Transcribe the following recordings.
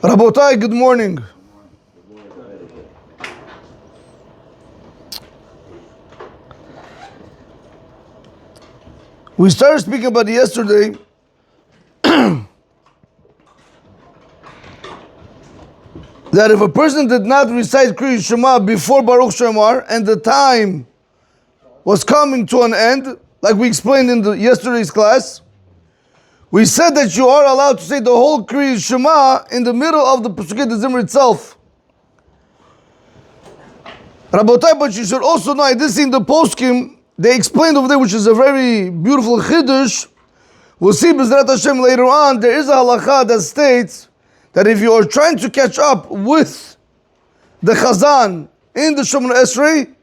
Rabotai, good morning. We started speaking about yesterday that if a person did not recite Kriyat Shema before Baruch Shemar and the time was coming to an end, like we explained in yesterday's class, we said that you are allowed to say the whole Kriyat Shema in the middle of the Pesukei Zimra itself. Rabotai, but you should also know, I did see in the poskim, they explained over there, which is a very beautiful chiddush. We'll see B'ezrat Hashem later on. There is a halakha that states that if you are trying to catch up with the Chazan in the Shemona Esrei,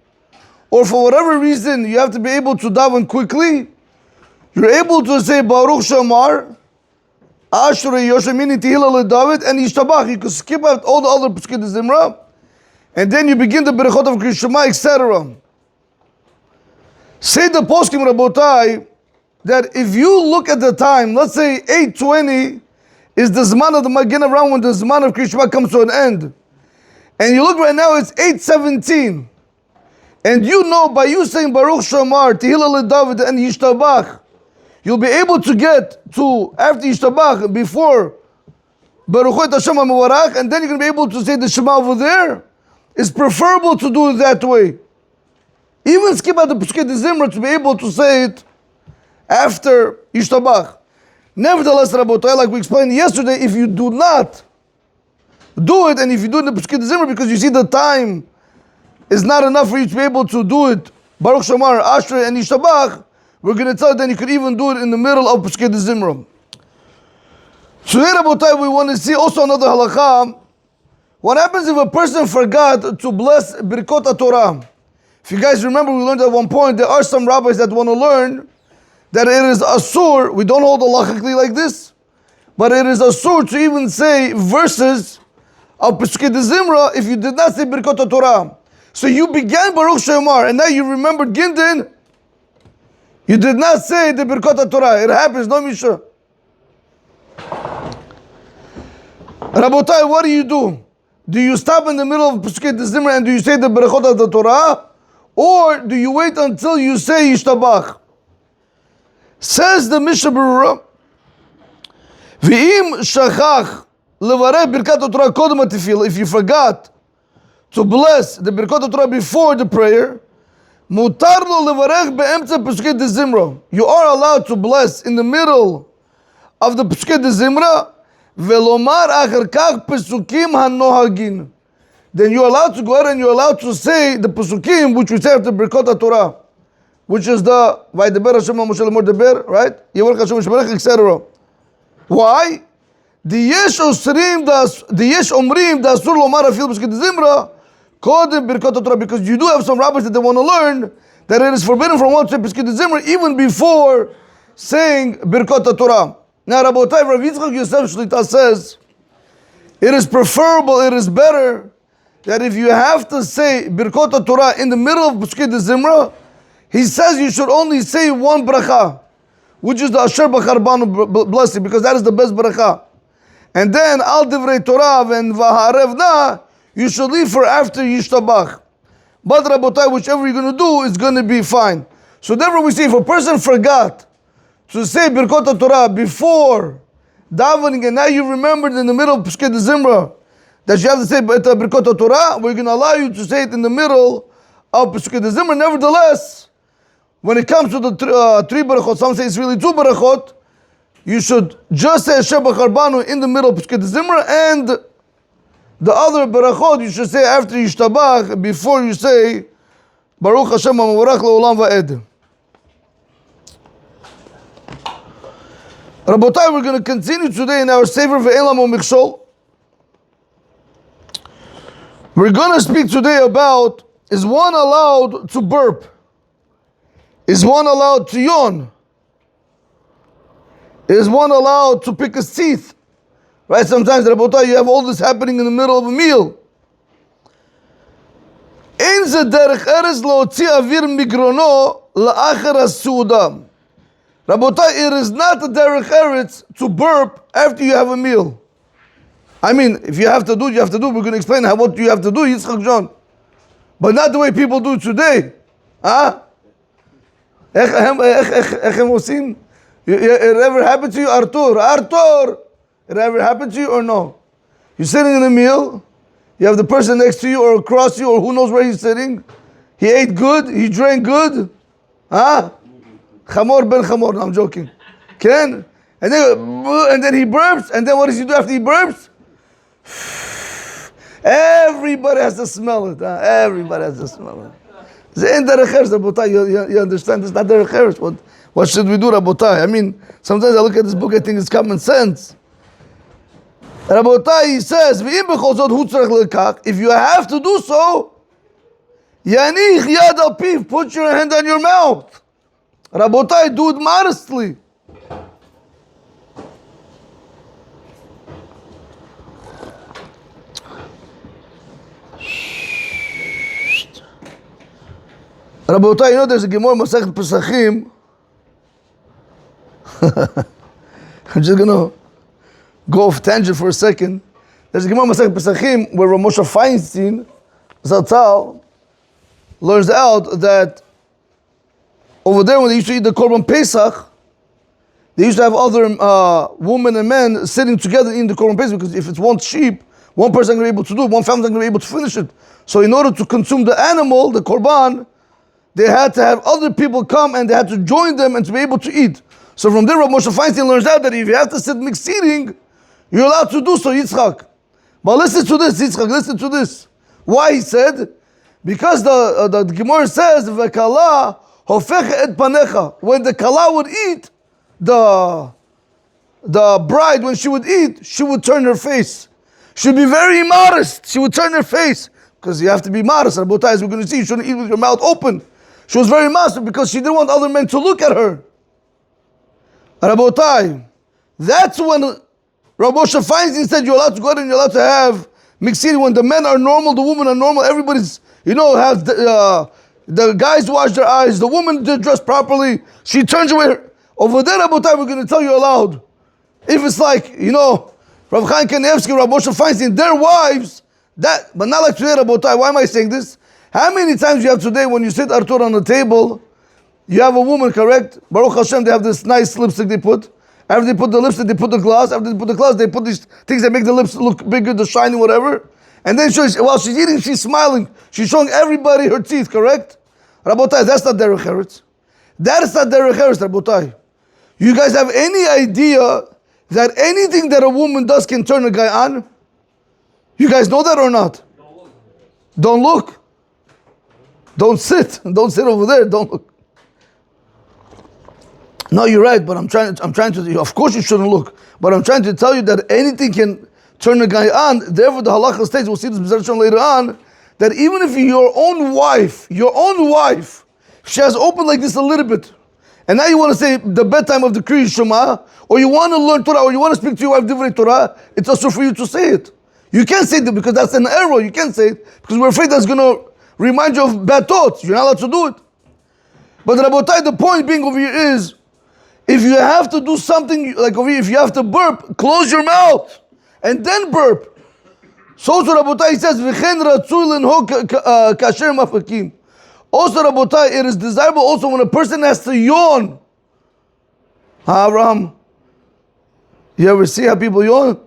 or for whatever reason you have to be able to daven quickly, you're able to say Baruch Shemar, Ashrei Yoshem, meaning Tehillah LeDavid, and Yishtabach. You can skip out all the other Pesukei Zimra, and then you begin the Berachot of Kriyat Shema, etc. Say the poskim Rabotai that if you look at the time, let's say 8:20 is the Zman of the Magen around when the Zman of Kriyat Shema comes to an end, and you look right now, it's 8:17, and you know by you saying Baruch Shemar, Tehillah LeDavid, and Yishtabach, you'll be able to get to after Yishtabach before Baruch Hashem HaMevarach, and then you're going to be able to say the Shema over there. It's preferable to do it that way. Even skip out the Pesukei Zimra to be able to say it after Yishtabach. Nevertheless, Rabotai, like we explained yesterday, if you do not do it, and if you do it in the Pesukei Zimra because you see the time is not enough for you to be able to do it, Baruch Shemar, Ashrei, and Yishtabach, we're going to tell you then you could even do it in the middle of Pesukei Zimra. Today, Rabotai, we want to see also another halakha. What happens if a person forgot to bless Birkot HaTorah? If you guys remember, we learned at one point, there are some rabbis that want to learn that it is asur, we don't hold halachically like this, but it is asur to even say verses of Pesukei Zimra if you did not say Birkot HaTorah. So you began Baruch Shemar, and now you remembered Gindin, you did not say the Birkot HaTorah. It happens, no Misha. Rabotai, what do? Do you stop in the middle of Pesukei Zimra and do you say the Berachot of the Torah? Or do you wait until you say Yishtabach? Says the Mishnah Berurah, V'im shachach levarech Birkat HaTorah kodem HaTefillah, if you forgot to bless the Birkat HaTorah before the prayer, mutar lo levarech be'emtza Pesukei Zimra. You are allowed to bless in the middle of the Pesukei Zimra, Velomar achar kach pesukim hanohagin. Then you're allowed to go ahead and you're allowed to say the pesukim which we say after Birkot HaTorah, which is the Vaydeber Hashem Moshe Lemor Deber, right? Yevorech Hashem Yishmerech, etc. Why? The yesh omrim the asur lomar afil Pesukei Zimra kodem Birkot HaTorah, because you do have some rabbis that they want to learn that it is forbidden from one to say Pesukei Zimra even before saying Birkot HaTorah. Now, Rabotai, Rav Yitzchak Yosef Shlita says, it is preferable, it is better, that if you have to say Birkot HaTorah in the middle of Pesukei Zimra, he says you should only say one bracha, which is the Asher Bachar Banu blessing, because that is the best bracha. And then, Al Divrei Torah and Vaharev Na, you should leave for after Yishtabach. But Rabotai, whichever you're going to do, is going to be fine. So therefore we see, if a person forgot to say Birkot HaTorah before davening, and now you remembered in the middle of Pesukei Zimra that you have to say Birkot HaTorah, we're going to allow you to say it in the middle of Pesukei Zimra. Nevertheless, when it comes to the three barachot, some say it's really two barachot, you should just say Asher Bachar Banu in the middle of Pesukei Zimra, and the other barachot you should say after Yishtabach, before you say Baruch Hashem HaMevarach Le'olam Va'ed. Rabotai, we're going to continue today in our Sefer Ve'en Lamo Mikshol. We're going to speak today about, is one allowed to burp? Is one allowed to yawn? Is one allowed to pick his teeth? Right, sometimes, Rabotai, you have all this happening in the middle of a meal. Ein ze derech eres leotzi avir migrono la'achar ha'suda. Rabotai, it is not a derech eretz to burp after you have a meal. I mean, if you have to do it, you have to do it. We're going to explain what you have to do, Yitzchak John. But not the way people do it today. Huh? איך הם עושים? It ever happened to you, Artur? Artur! It ever happened to you or no? You're sitting in a meal, you have the person next to you or across you or who knows where he's sitting. He ate good, he drank good. Huh? Chamor ben chamor, no, I'm joking. Ken? And then he burps, and then what does he do after he burps? Everybody has to smell it. Huh? Everybody has to smell it. You understand? It's not derech eretz. What should we do, Rabotai? I mean, sometimes I look at this book, I think it's common sense. Rabotai, he says, if you have to do so, yanich yad al piv, put your hand on your mouth. Rabotai, do it modestly. Rabotai, you know there's a Gemara Masechet Pesachim. I'm just going to go off tangent for a second. There's a Gemara Masechet Pesachim where Rav Moshe Feinstein, Zatzal, learns out that over there when they used to eat the Korban Pesach, they used to have other women and men sitting together eating the Korban Pesach, because if it's one sheep, one person is going to be able to do it, one family is going to be able to finish it. So in order to consume the animal, the Korban, they had to have other people come and they had to join them and to be able to eat. So from there, Rav Moshe Feinstein learns out that if you have to sit mixed eating, you're allowed to do so, Yitzchak. But listen to this, Yitzchak, listen to this. Why he said? Because the Gemara says, V'kala hofech et panecha. When the kala would eat, the bride, when she would eat, she would turn her face. She'd be very modest. She would turn her face. Because you have to be modest. Rabotai, as we're going to see, you shouldn't eat with your mouth open. She was very modest because she didn't want other men to look at her. Rabotai, that's when Rav Moshe Feinstein said you're allowed to go out and you're allowed to have mixed eating. When the men are normal, the women are normal, everybody's, has the guys wash their eyes, the woman did dress properly, she turns away. Over there, Rabotai, we're going to tell you allowed. If it's like, Rav Chaim Kanievsky, Rav Moshe Feinstein, their wives, but not like today, Rabotai. Why am I saying this? How many times you have today when you sit Artur on the table, you have a woman, correct? Baruch Hashem, they have this nice lipstick they put. After they put the lipstick, they put the gloss. After they put the gloss, they put these things that make the lips look bigger, the shiny, whatever. And then while she's eating, she's smiling. She's showing everybody her teeth, correct? Rabotai, that's not derech eretz. That is not derech eretz, Rabotai. You guys have any idea that anything that a woman does can turn a guy on? You guys know that or not? Don't look. Don't sit. Don't sit over there. Don't look. No, you're right, but I'm trying to, of course you shouldn't look, but I'm trying to tell you that anything can turn a guy on. Therefore, the halacha states, we'll see this later on, that even if your own wife, she has opened like this a little bit, and now you want to say the bedtime of the Kriya Shema, or you want to learn Torah, or you want to speak to your wife Divrei Torah, it's also for you to say it. You can't say that because that's an error. You can't say it because we're afraid that's going to remind you of bad thoughts. You're not allowed to do it. But Rabotai, the point being over here is, if you have to do something, like over here, if you have to burp, close your mouth and then burp. So Rabotai says, V'chen ratzui lenho kasher mafakim. Also Rabotai, it is desirable also when a person has to yawn. Abraham, you ever see how people yawn?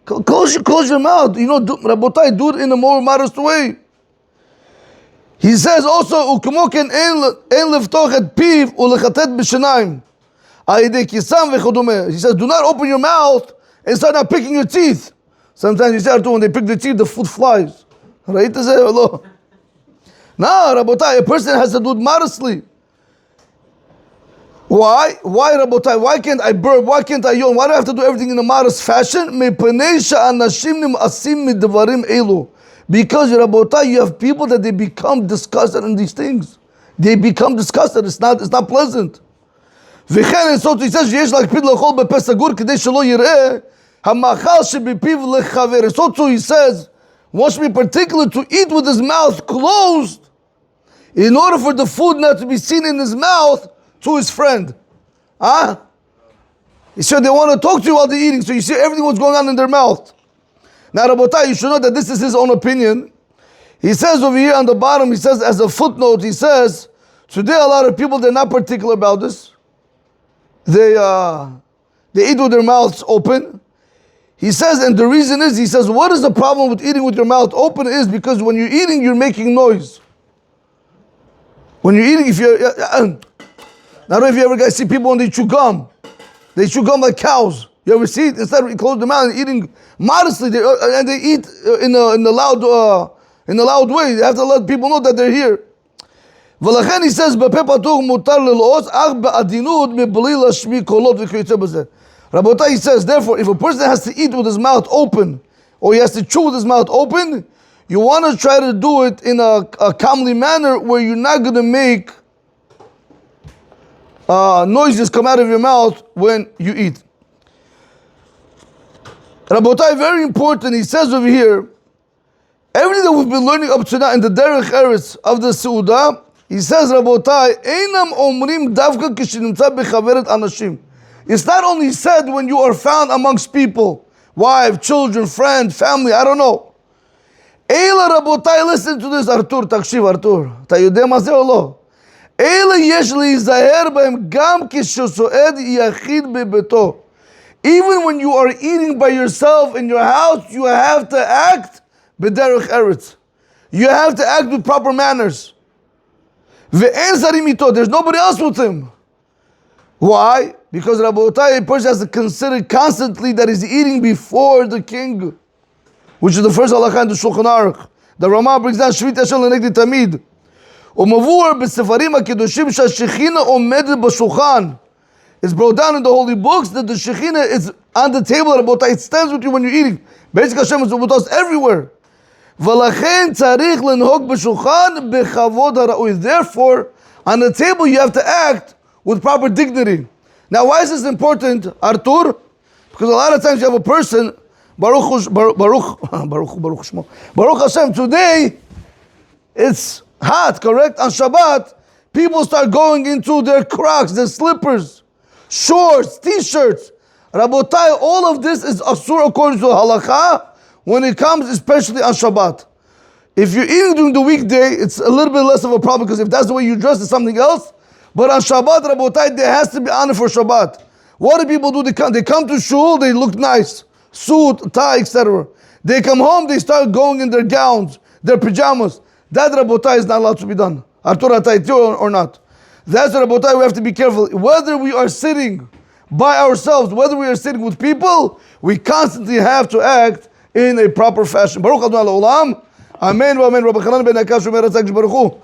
Close your mouth. Rabotai, do it in a more modest way. He says also, Ukemoken en leftoch et piv ulechatet b'shenayim. He says, do not open your mouth and start now picking your teeth. Sometimes you say, when they pick the teeth, the food flies. Right? No, Rabotai, a person has to do it modestly. Why? Why, Rabotai? Why can't I burp? Why can't I yawn? Why do I have to do everything in a modest fashion? Because, Rabotai, you have people that they become disgusted in these things. They become disgusted. It's not pleasant. וכן, so he says, שיש להקפיד לאכול בפה סגור כדי שלא יראה המאכל שבפיו לחבר. So he says, one should be particular to eat with his mouth closed in order for the food not to be seen in his mouth to his friend. He said they want to talk to you while they're eating, so you see everything what's going on in their mouth. Now, Rabotai, you should know that this is his own opinion. He says over here on the bottom, he says as a footnote, he says, today a lot of people, they're not particular about this. They eat with their mouths open. He says, and the reason is, he says, what is the problem with eating with your mouth open is because when you're eating, you're making noise. When you're eating, if you're, I don't know if you ever guys see people when they chew gum. They chew gum like cows. You ever see it? Instead of close their mouth and eating modestly, and they eat in a loud way. They have to let people know that they're here. ולכן he says, בפה פתוח מותר ללעוס, אך בעדינות מבלי להשמיע קולות וכיוצא בזה. Rabotai, he says, therefore, if a person has to eat with his mouth open, or he has to chew with his mouth open, you want to try to do it in a calmly manner where you're not going to make noises come out of your mouth when you eat. Rabotai, very important, he says over here, everything that we've been learning up to now in the Derech Eretz of the Seudah, he says, Rabotai, Einam omrim davka kishinimtza bechaveret anashim. It's not only said when you are found amongst people, wife, children, friend, family, I don't know. Eila Rabotai, listen to this, Artur, takshiv Artur. Ta yodeh ma zeh o lo? Eila yesh leizaher bahem gam kishosoed yachid bebeto. Even when you are eating by yourself in your house, you have to act b'derech eretz. You have to act with proper manners. Ve'en zarim ito. There's nobody else with him. Why? Because Rabotai, a person has to consider constantly that he's eating before the king, which is the first halakha in the Shulchan Aruch. The Ramah brings down Shvit Hashem l'negdi tamid. Umavur b'sefarim ha'kedoshim sha'shechina omedet b'shulchan. It's brought down in the holy books that the Shekhinah is on the table. Rabotai, it stands with you when you're eating. Basically, Hashem is with us everywhere. V'lachen tzarich lenhog b'shulchan b'chavod ha'ra'ui. Therefore, on the table you have to act with proper dignity. Now, why is this important, Artur? Because a lot of times you have a person, Baruch Hashem, today it's hot, correct? On Shabbat, people start going into their Crocs, their slippers, shorts, t-shirts. Rabotai, all of this is asur according to halakha when it comes especially on Shabbat. If you're eating during the weekday, it's a little bit less of a problem because if that's the way you dress, it's something else. But on Shabbat, Rabotai, there has to be honor for Shabbat. What do people do? They come to shul, they look nice, suit, tie, etc. They come home, they start going in their gowns, their pajamas. That Rabotai is not allowed to be done. Artur or not. That's what Rabotai, we have to be careful. Whether we are sitting by ourselves, whether we are sitting with people, we constantly have to act in a proper fashion. Baruch Adonai Olam. Amen. Amen. Rabbi Chanan ben Akash Omer Baruch Hu.